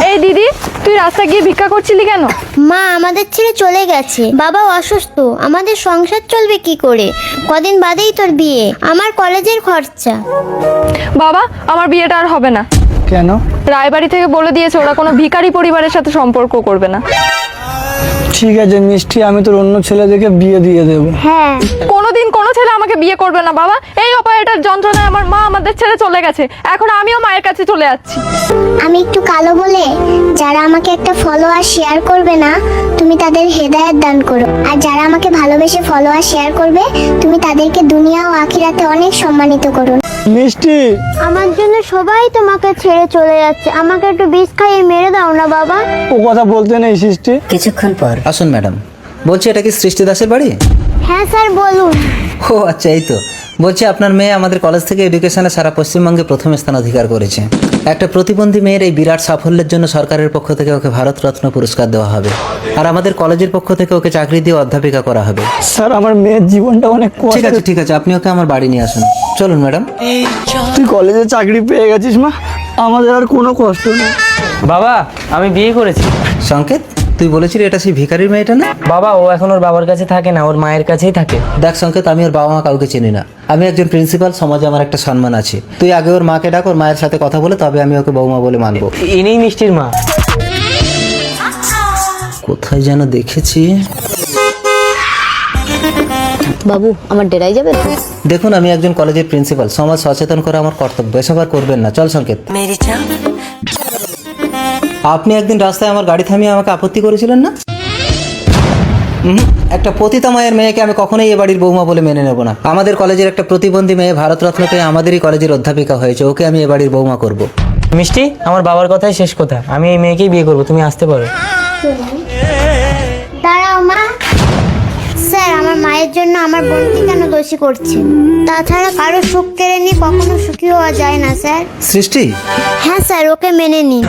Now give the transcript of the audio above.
এই দিদি, তুই রাস্তা গিয়ে ভিক্ষা করছিলি কেন? মা আমাদের ছেড়ে চলে গেছে, বাবা অসুস্থ, আমাদের সংসার চলবে কি করে? কদিন বাদেই তোর বিয়ে, আমার কলেজের খরচা। বাবা, আমার বিয়েটা আর হবে না। কেন? রায়বাড়ি থেকে বলে দিয়েছে ওরা কোনো ভিখারি পরিবারের সাথে সম্পর্ক করবে না। ঠিক আছে মিষ্টি, আমি তোর অন্য ছেলে দেখে বিয়ে দিয়ে দেবো। হ্যাঁ, কোনোদিন কোনো ছেলে আমাকে বিয়ে করবে না বাবা। এই অপায়টার যন্ত্রণায় আমার মা আমাদের ছেড়ে চলে গেছে, এখন আমিও মায়ের কাছে চলে যাচ্ছি। আমি একটু কালো বলে যারা আমাকে একটা ফলোয়ার শেয়ার করবে না, তুমি তাদের হেদায়েত দান করো। আর যারা আমাকে ভালোবেসে ফলোয়ার শেয়ার করবে, তুমি তাদেরকে দুনিয়া ও আখিরাতে অনেক সম্মানিত করো। মিষ্টি, আমার জন্য সবাই তোমাকে ছেড়ে চলে যাচ্ছে, আমাকে একটু বিষ খাইয়ে মেরে দাও না বাবা। ও কথা বলতে নেই সৃষ্টি। কিছুক্ষণ পর আসুন ম্যাডাম। বলছি এটা কি সৃষ্টি দাসের বাড়ি? হ্যাঁ স্যার বলুন। ও আচ্ছা, এই তো। বলছি আপনার মেয়ে আমাদের কলেজ থেকে এডুকেশনে সারা পশ্চিমবঙ্গে প্রথম স্থান অধিকার করেছে। একটা প্রতিবন্ধী মেয়ের এই বিরাট সাফল্যের জন্য সরকারের পক্ষ থেকে ওকে ভারতরত্ন পুরস্কার দেওয়া হবে, আর আমাদের কলেজের পক্ষ থেকে ওকে চাকরি দিয়ে অধ্যাপিকা করা হবে। স্যার আমার মেয়ের জীবনটা অনেক ঠিক আছে ঠিক আছে, আপনি ওকে আমার বাড়ি নিয়ে আসুন। চলুন ম্যাডাম। তুই কলেজে চাকরি পেয়ে গেছিস মা, আমাদের আর কোনো কষ্ট নেই। বাবা, আমি বিয়ে করেছি। সংকেত, তুই বলেছিলি এটা সেই ভিখারির মেয়েটা না? বাবা, ও এখন ওর বাবার কাছে থাকে না, ওর মায়ের কাছেই থাকে। দেখ সংকেত, আমি ওর বাবা মা কাউকে চিনি না। আমি একজন প্রিন্সিপাল, সমাজে আমার একটা সম্মান আছে। তুই আগে ওর মাকে ডাক, ওর মায়ের সাথে কথা বলে তবে আমি ওকে বৌমা বলে মানবো। ইনিই মিষ্টির মা। কোথায় যেন দেখেছি। বাবু, আমার ডেরাই যাবে? দেখুন, আমি একজন কলেজের প্রিন্সিপাল, সমাজ সচেতন করা আমার কর্তব্য, এসব আর করবেন না। চল সংকেত। আপনি একদিন রাস্তায় আমার গাড়ি থামিয়ে আমাকে আপত্তি করেছিলেন না? একটা পতিতা মায়ের মেয়েকে আমি কখনোই এ বাড়ির বৌমা বলে মেনে নেব না। আমাদের কলেজের একটা প্রতিবন্ধী মেয়ে ভারতরত্ন পেয়ে আমাদেরই কলেজের অধ্যাপিকা হয়েছে, ওকে আমি এ বাড়ির বৌমা করব। মিষ্টি, আমার বাবার কথাই শেষ কথা, আমি এই মেয়েকেই বিয়ে করবো, তুমি আসতে পারো। দাঁড়াও মা। স্যার, আমার মায়ের জন্য আমার বোনকে কেন দোষী করছে? তাছাড়া কারো সুখ কেড়ে নিয়ে কখনো সুখী হওয়া যায় না স্যার। সৃষ্টি, হ্যাঁ স্যার, ওকে মেনে নিন।